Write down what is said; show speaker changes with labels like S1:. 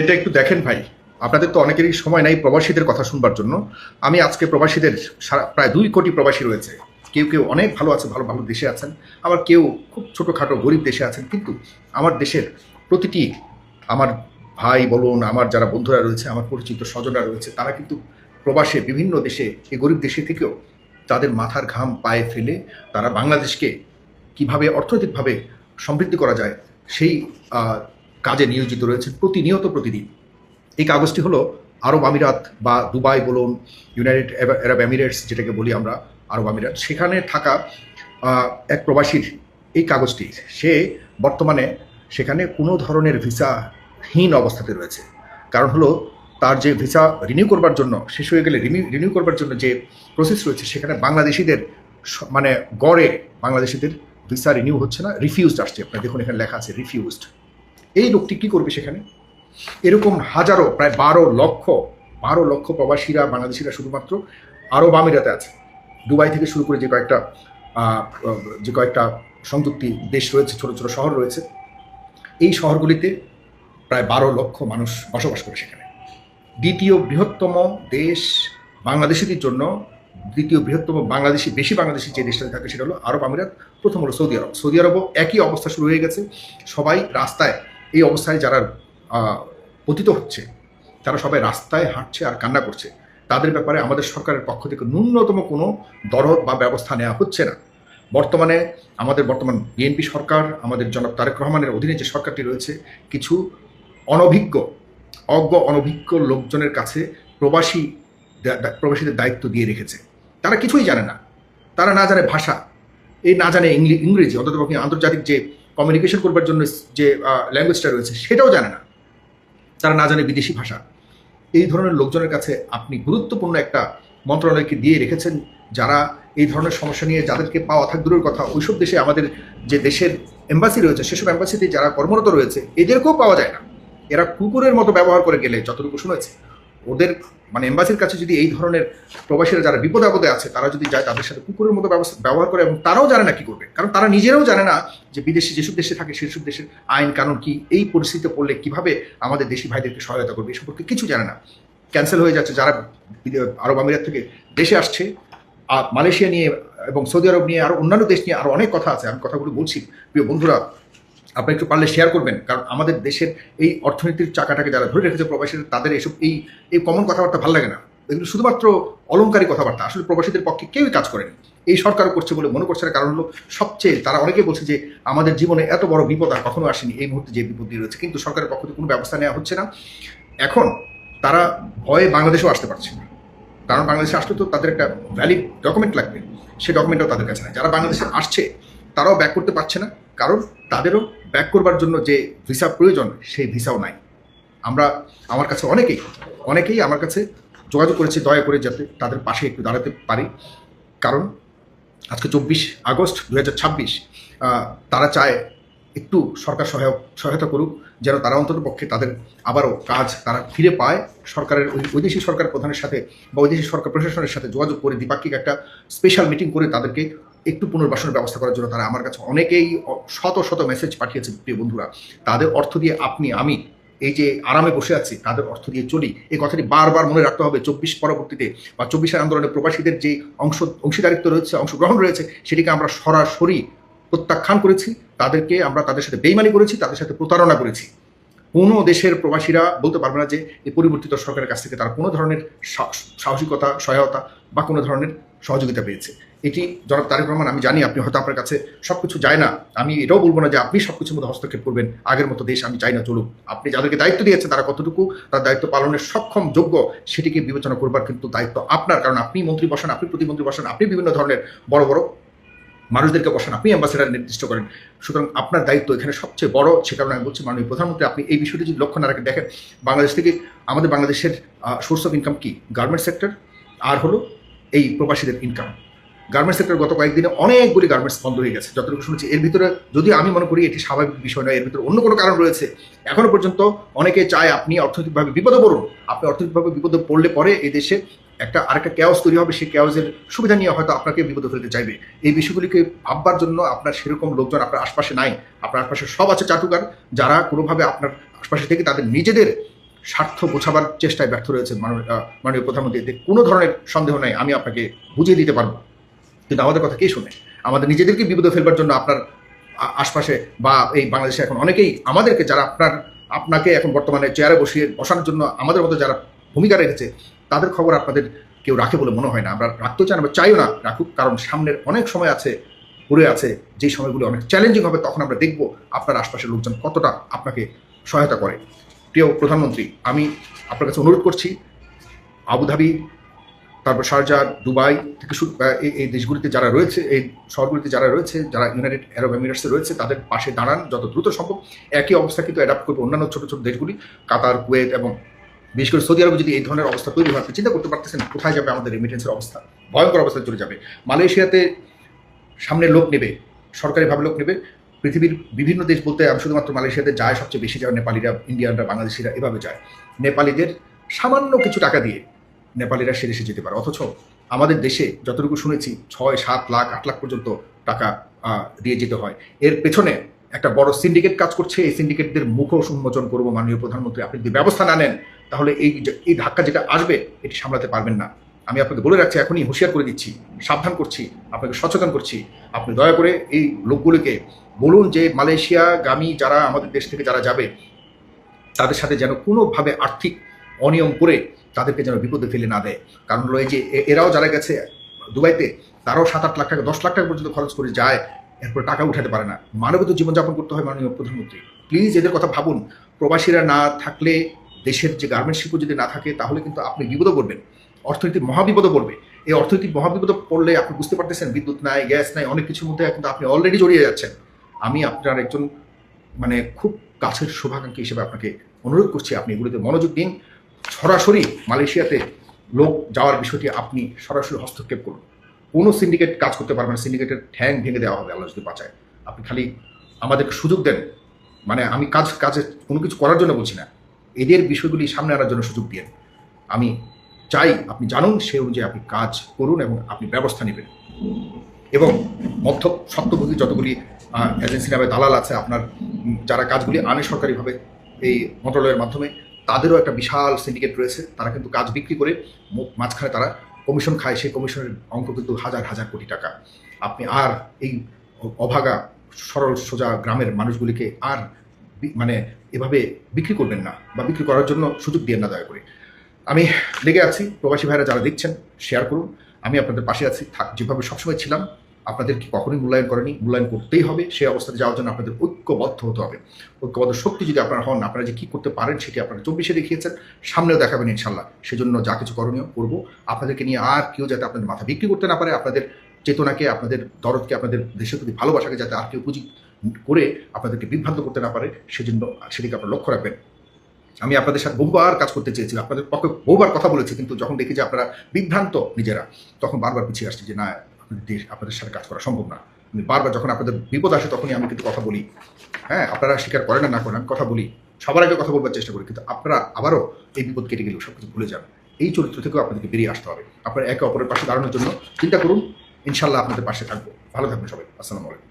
S1: এটা একটু দেখেন ভাই, আপনাদের তো অনেকেরই সময় নাই প্রবাসীদের কথা শুনবার জন্য। আমি আজকে প্রবাসীদের প্রায় 2 কোটি প্রবাসী রয়েছে। কেউ কেউ অনেক ভালো আছে, ভালো ভালো দেশে আছেন, আবার কেউ খুব ছোটোখাটো গরিব দেশে আছেন। কিন্তু আমার দেশের প্রতিটি, আমার ভাই বলুন, আমার যারা বন্ধুরা রয়েছে, আমার পরিচিত স্বজনরা রয়েছে, তারা কিন্তু প্রবাসে বিভিন্ন দেশে, এই গরিব দেশে থেকেও তাদের মাথার ঘাম পায়ে ফেলে তারা বাংলাদেশকে কিভাবে অর্থনৈতিকভাবে সমৃদ্ধি করা যায় সেই কাজে নিয়োজিত রয়েছেন প্রতিনিয়ত প্রতিদিন। এই কাগজটি হলো আরব আমিরাত বা দুবাই বলুন, ইউনাইটেড আরব এমিরেটস যেটাকে বলি আমরা, আরব আমিরাত, সেখানে থাকা এক প্রবাসীর এই কাগজটি। সে বর্তমানে সেখানে কোনো ধরনের ভিসাহীন অবস্থাতে রয়েছে। কারণ হলো তার যে ভিসা রিনিউ করবার জন্য, শেষ হয়ে গেলে রিনিউ করবার জন্য যে প্রসেস রয়েছে, সেখানে বাংলাদেশিদের মানে গড়ে বাংলাদেশিদের ভিসা রিনিউ হচ্ছে না, রিফিউজড আসছে। আপনার দেখুন এখানে লেখা আছে রিফিউজড। এই লোকটি কী করবে সেখানে? এরকম হাজারো, প্রায় 12 লক্ষ প্রবাসীরা, বাংলাদেশিরা শুধুমাত্র আরব আমিরাতে আছে। দুবাই থেকে শুরু করে যে কয়েকটা সংযুক্তি দেশ রয়েছে, ছোট ছোট শহর রয়েছে, এই শহরগুলিতে প্রায় 12 লক্ষ মানুষ বসবাস করে সেখানে। দ্বিতীয় বৃহত্তম দেশ বাংলাদেশিদের জন্য, দ্বিতীয় বৃহত্তম বেশি বাংলাদেশি যে দেশটাতে থাকে সেটা হলো আরব আমিরাত, প্রথম হলো সৌদি আরব। সৌদি আরবও একই অবস্থা শুরু হয়ে গেছে। সবাই রাস্তায়, এই অবস্থায় যারা পতিত হচ্ছে, তারা সবাই রাস্তায় হাঁটছে আর কান্না করছে। তাদের ব্যাপারে আমাদের সরকারের পক্ষ থেকে ন্যূনতম কোনো দরদ বা ব্যবস্থা নেওয়া হচ্ছে না। বর্তমান বিএনপি সরকার, আমাদের জনাব তারেক রহমানের অধীনে যে সরকারটি রয়েছে, কিছু অনভিজ্ঞ লোকজনের কাছে প্রবাসীদের দায়িত্ব দিয়ে রেখেছে। তারা কিছুই জানে না, তারা না জানে ভাষা, না জানে ইংরেজি, অন্তত আন্তর্জাতিক যে কমিউনিকেশন করবার জন্য যে ল্যাঙ্গুয়েজটা রয়েছে সেটাও জানে না, তারা না জানে বিদেশি ভাষা। এই ধরনের লোকজনের কাছে আপনি গুরুত্বপূর্ণ একটা মন্ত্রণালয়কে দিয়ে রেখেছেন, যারা এই ধরনের সমস্যা নিয়ে, যাদেরকে পাওয়া থাক দূরের কথা, ওইসব দেশে, আমাদের যে দেশের এম্বাসি রয়েছে, সেসব এম্বাসিতে যারা কর্মরত রয়েছে, এদেরকেও পাওয়া যায় না। এরা কুকুরের মতো ব্যবহার করে গেলে, যতটুকু শুনেছে, ওদের এম্বাসির কাছে যদি এই ধরনের প্রবাসীরা যারা বিপদে আপদে আছে, তারা যদি যায়, তাদের সাথে কুকুরের মতো ব্যবহার করে, এবং তারাও জানে না কি করবে। কারণ তারা নিজেরাও জানে না যে বিদেশি যেসব দেশে থাকে সেসব দেশের আইন কানুন কি, এই পরিস্থিতিতে পড়লে কিভাবে আমাদের দেশি ভাইদেরকে সহায়তা করবে, এই সম্পর্কে কিছু জানে না। ক্যান্সেল হয়ে যাচ্ছে যারা আরব আমিরাত থেকে দেশে আসছে। আর মালয়েশিয়া নিয়ে এবং সৌদি আরব নিয়ে, আরও অন্যান্য দেশ নিয়ে আরও অনেক কথা আছে। আমি কথাগুলো বলছি, প্রিয় বন্ধুরা, আপনি একটু পারলে শেয়ার করবেন। কারণ আমাদের দেশের এই অর্থনীতির চাকাটাকে যারা ধরে রেখেছে প্রবাসীরা, তাদের এসব এই কমন কথাবার্তা ভালো লাগে না। এগুলো শুধুমাত্র অলংকারী কথাবার্তা। আসলে প্রবাসীদের পক্ষে কেউই কাজ করেনি, এই সরকারও করছে বলে মনে করছে না। কারণ হলো তারা অনেকেই বলছে যে আমাদের জীবনে এত বড় বিপদ আর কখনো আসেনি, এই মুহূর্তে যে বিপদ রয়েছে, কিন্তু সরকারের পক্ষ থেকে কোনো ব্যবস্থা নেওয়া হচ্ছে না। এখন তারা ভয়ে বাংলাদেশেও আসতে পারছে না, কারণ বাংলাদেশে আসলে তো তাদের একটা ভ্যালিড ডকুমেন্ট লাগবে, সেই ডকুমেন্টটাও তাদের কাছে নাই। যারা বাংলাদেশে আসছে তারাও ব্যাক করতে পারছে না, কারণ তাদেরও ব্যাক করবার জন্য যে ভিসা প্রয়োজন, সেই ভিসাও নাই। আমার কাছে অনেকেই আমার কাছে যোগাযোগ করেছে, দয়া করে যাতে তাদের পাশে একটু দাঁড়াতে পারি। কারণ আজকে 24 আগস্ট 2026, তারা চায় একটু সরকার সহায়তা করুক, যেন তারা অন্তত পক্ষে তাদের আবারও কাজ তারা ফিরে পায়। সরকারের বৈদেশিক সরকার প্রধানের সাথে বা বৈদেশিক সরকার প্রশাসনের সাথে যোগাযোগ করে দ্বিপাক্ষিক একটা স্পেশাল মিটিং করে তাদেরকে একটু পুনর্বাসনের ব্যবস্থা করার জন্য তারা আমার কাছে অনেকেই শত মেসেজ পাঠিয়েছে। প্রিয় বন্ধুরা, তাদের অর্থ দিয়ে আমি এই যে আরামে বসে আছি, তাদের অর্থ দিয়ে চলি, এই কথাটি বারবার মনে রাখতে হবে। 24 পরবর্তীতে বা 24-এর আন্দোলনে প্রবাসীদের যে অংশীদারিত্ব রয়েছে, অংশগ্রহণ রয়েছে, সেটিকে আমরা সরাসরি প্রত্যাখ্যান করেছি। তাদের সাথে বেইমানি করেছি, তাদের সাথে প্রতারণা করেছি। কোনো দেশের প্রবাসীরা বলতে পারবে না যে এই পরিবর্তিত সরকারের কাছ থেকে তারা কোনো ধরনের সাহসিকতা, সহায়তা বা কোনো ধরনের সহযোগিতা পেয়েছে। এটি জনাব তারেক রহমান, আমি জানি আপনি হয়তো আপনার কাছে সব কিছু যায় না, আমি এটাও বলবো না যে আপনি সব কিছুর মধ্যে হস্তক্ষেপ করবেন। আগের মতো দেশ আমি চাই না চলুক। আপনি যাদেরকে দায়িত্ব দিয়েছেন তারা কতটুকু তার দায়িত্ব পালনের সক্ষম, যোগ্য, সেটিকে বিবেচনা করবার কিন্তু দায়িত্ব আপনার। কারণ আপনি মন্ত্রী বসান, আপনি প্রতিমন্ত্রী বসান, আপনি বিভিন্ন ধরনের বড় বড় মানুষদেরকে বসান, আপনি অ্যাম্বাসেডার নির্দিষ্ট করেন। সুতরাং আপনার দায়িত্ব এখানে সবচেয়ে বড়। সে কারণে আমি বলছি, মাননীয় প্রধানমন্ত্রী, আপনি এই বিষয়টি যদি লক্ষ্য না রাখেন, দেখেন বাংলাদেশ থেকে বাংলাদেশের সোর্স অফ ইনকাম কি? গার্মেন্টস সেক্টর, আর হলো এই প্রবাসীদের ইনকাম। গার্মেন্টস সেক্টর গত কয়েকদিনে অনেকগুলি গার্মেন্টস বন্ধ হয়ে গেছে, যতটুকু শুনেছি। এর ভিতরে যদি আমি মনে করি এটি স্বাভাবিক বিষয় নয়, এর ভিতরে অন্য কোনো কারণ রয়েছে। এখনো পর্যন্ত অনেকে চায় আপনি অর্থনৈতিকভাবে বিপদে পড়ুন। আপনি অর্থনৈতিকভাবে বিপদে পড়লে পরে এই দেশে আরেকটা ক্যাওস তৈরি হবে, সেই ক্যাওসের সুবিধা নিয়ে হয়তো আপনাকে বিপদে ফেলতে চাইবে। এই বিষয়গুলিকে ভাববার জন্য আপনার সেরকম লোকজন আপনার আশপাশে নাই। আপনার আশপাশে সব আছে চাটুকার, যারা কোনোভাবে আপনার আশপাশে থেকে তাদের নিজেদের স্বার্থ বোঝাবার চেষ্টায় ব্যর্থ রয়েছে মাননীয় প্রধানমন্ত্রী। এতে কোনো ধরনের সন্দেহ নাই, আমি আপনাকে বুঝিয়ে দিতে পারবো। কিন্তু আমাদের কথা কে শুনে? আমাদের নিজেদেরকে বিপদে ফেলবার জন্য আপনার আশপাশে বা এই বাংলাদেশে এখন অনেকেই আমাদেরকে, যারা আপনাকে এখন বর্তমানে চেয়ারে বসানোর জন্য আমাদের মতো যারা ভূমিকা রেখেছে, তাদের খবর আপনাদের কেউ রাখে বলে মনে হয় না। আমরা রাখতেও চাই না, আমরা চাইও না রাখুক, কারণ সামনের অনেক সময় আছে, পড়ে আছে, যে সময়গুলো অনেক চ্যালেঞ্জিং হবে। তখন আমরা দেখব আপনার আশপাশের লোকজন কতটা আপনাকে সহায়তা করে। প্রিয় প্রধানমন্ত্রী, আমি আপনার কাছে অনুরোধ করছি, আবুধাবি, তারপর শারজা, দুবাই থেকে শুরু এই দেশগুলিতে যারা রয়েছে, এই শহরগুলিতে যারা রয়েছে, যারা ইউনাইটেড আরব এমিরেটসে রয়েছে, তাদের পাশে দাঁড়ান যত দ্রুত সম্ভব। একই অবস্থা কিন্তু অ্যাডাপ্ট করবে অন্যান্য ছোটো ছোটো দেশগুলি, কাতার, কুয়েত এবং বিশেষ করে সৌদি আরবে। যদি এই ধরনের অবস্থা তৈরি হয়, আপনি চিন্তা করতে পারতেছেন কোথায় যাবে আমাদের রেমিটেন্সের অবস্থা, ভয়ঙ্কর অবস্থায় চলে যাবে। মালয়েশিয়াতে সামনে লোক নেবে, সরকারিভাবে লোক নেবে। পৃথিবীর বিভিন্ন দেশ বলতে আমি শুধুমাত্র মালয়েশিয়াতে যায় সবচেয়ে বেশি যায় নেপালিরা, ইন্ডিয়ানরা, বাংলাদেশিরা এভাবে যায়। নেপালিদের সামান্য কিছু টাকা দিয়ে নেপালিরা সে দেশে যেতে পারে, অথচ আমাদের দেশে যতটুকু শুনেছি 6, 7 লাখ, 8 লাখ পর্যন্ত টাকা দিয়ে যেতে হয়। এর পেছনে একটা বড় সিন্ডিকেট কাজ করছে। এই সিন্ডিকেটদের মুখোশ উন্মোচন করবো মাননীয় প্রধানমন্ত্রী। আপনি যদি ব্যবস্থা না নেন, তাহলে এই ধাক্কা যেটা আসবে এটি সামলাতে পারবেন না। আমি আপনাকে বলে রাখছি, এখনই হুঁশিয়ার করে দিচ্ছি, সাবধান করছি, আপনাকে সচেতন করছি। আপনি দয়া করে এই লোকগুলিকে বলুন যে মালয়েশিয়াগামী যারা আমাদের দেশ থেকে যারা যাবে, তাদের সাথে যেন কোনোভাবে আর্থিক অনিয়ম করে তাদেরকে যেন বিপদে ফেলে না দেয়। কারণ হলো এই যে এরাও যারা গেছে দুবাইতে, তারাও 7-8 লাখ টাকা, 10 লাখ টাকা পর্যন্ত খরচ করে যায়, এরপর টাকা উঠাতে পারে না। মানবিত জীবনযাপন করতে হয় মাননীয় প্রধানমন্ত্রী। প্লিজ এদের কথা ভাবুন। প্রবাসীরা না থাকলে, দেশের যে গার্মেন্টস শিল্প যদি না থাকে, তাহলে কিন্তু আপনি বিপদে পড়বেন, অর্থনীতির মহাবিপদে পড়বে। এই অর্থনৈতিক মহাবিপদে পড়লে আপনি বুঝতে পারতেছেন, বিদ্যুৎ নাই, গ্যাস নাই, অনেক কিছুর মধ্যে কিন্তু আপনি অলরেডি জড়িয়ে যাচ্ছেন। আমি আপনার একজন খুব কাছের শুভাকাঙ্ক্ষী হিসেবে আপনাকে অনুরোধ করছি, আপনি এগুলিতে মনোযোগ দিন। সরাসরি মালয়েশিয়াতে লোক যাওয়ার বিষয়টি আপনি সরাসরি হস্তক্ষেপ করুন। কোনো সিন্ডিকেট কাজ করতে পারবে না, সিন্ডিকেটের ঠ্যাং ভেঙে দেওয়া হবে আল্লাহ যদি বাঁচায়। আপনি খালি আমাদেরকে সুযোগ দেন। আমি কাজে কোনো কিছু করার জন্য বলছি না, এদের বিষয়গুলি সামনে আনার জন্য সুযোগ দিন। আমি চাই আপনি জানুন, সেই অনুযায়ী আপনি কাজ করুন এবং আপনি ব্যবস্থা নেবেন। এবং স্বত্বভোগী যতগুলি এজেন্সি নামে দালাল আছে, আপনার যারা কাজগুলি আনে সরকারিভাবে এই মন্ত্রণালয়ের মাধ্যমে, তাদেরও একটা বিশাল সিন্ডিকেট রয়েছে। তারা কিন্তু কাজ বিক্রি করে মাঝখানে তারা কমিশন খায়। সেই কমিশনের অঙ্ক কিন্তু হাজার হাজার কোটি টাকা। আপনি আর এই অভাগা সরল সোজা গ্রামের মানুষগুলিকে আর এভাবে বিক্রি করবেন না, বা বিক্রি করার জন্য সুযোগ দিয়ে না, দয়া করে। আমি লেগে আছি। প্রবাসী ভাইরা যারা দেখছেন, শেয়ার করুন। আমি আপনাদের পাশে আছি, যেভাবে সবসময় ছিলাম। আপনাদেরকে কখনোই মূল্যায়ন করেনি, মূল্যায়ন করতেই হবে। সেই অবস্থাতে যাওয়ার জন্য আপনাদের ঐক্যবদ্ধ হতে হবে। ঐক্যবদ্ধ শক্তি যদি আপনারা হন, আপনারা যে কী করতে পারেন সেটি আপনারা 24-এ দেখিয়েছেন, সামনেও দেখাবেন ইনশাল্লাহ। সেজন্য যা কিছু করণীয় করবো। আপনাদেরকে নিয়ে আর কেউ যাতে আপনাদের মাথা বিক্রি করতে না পারে, আপনাদের চেতনাকে, আপনাদের দরদকে, আপনাদের দেশের প্রতি ভালোবাসাকে যাতে আর কেউ পুঁজি করে আপনাদেরকে বিভ্রান্ত করতে না পারে, সেজন্য সেদিকে আপনারা লক্ষ্য রাখবেন। আমি আপনাদের সাথে বহুবার কাজ করতে চেয়েছি, আপনাদের পক্ষে বহুবার কথা বলেছি, কিন্তু যখন দেখি যে আপনারা বিভ্রান্ত নিজেরা, তখন বারবার পিছিয়ে আসছি যে না, আপনাদের সাথে কাজ করা সম্ভব না। আমি বারবার যখন আপনাদের বিপদ আসে, তখনই আমি কিন্তু কথা বলি। হ্যাঁ, আপনারা স্বীকার করেন না করেন, আমি কথা বলি, সবার আগে কথা বলবার চেষ্টা করি, কিন্তু আপনারা আবারও এই বিপদ কেটে গেলেও সব কিছু ভুলে যান। এই চরিত্র থেকেও আপনাদেরকে বেরিয়ে আসতে হবে। আপনারা একে অপরের পাশে দাঁড়ানোর জন্য চিন্তা করুন। ইনশাল্লাহ আপনাদের পাশে থাকবো। ভালো থাকবেন সবাই। আসসালামু আলাইকুম।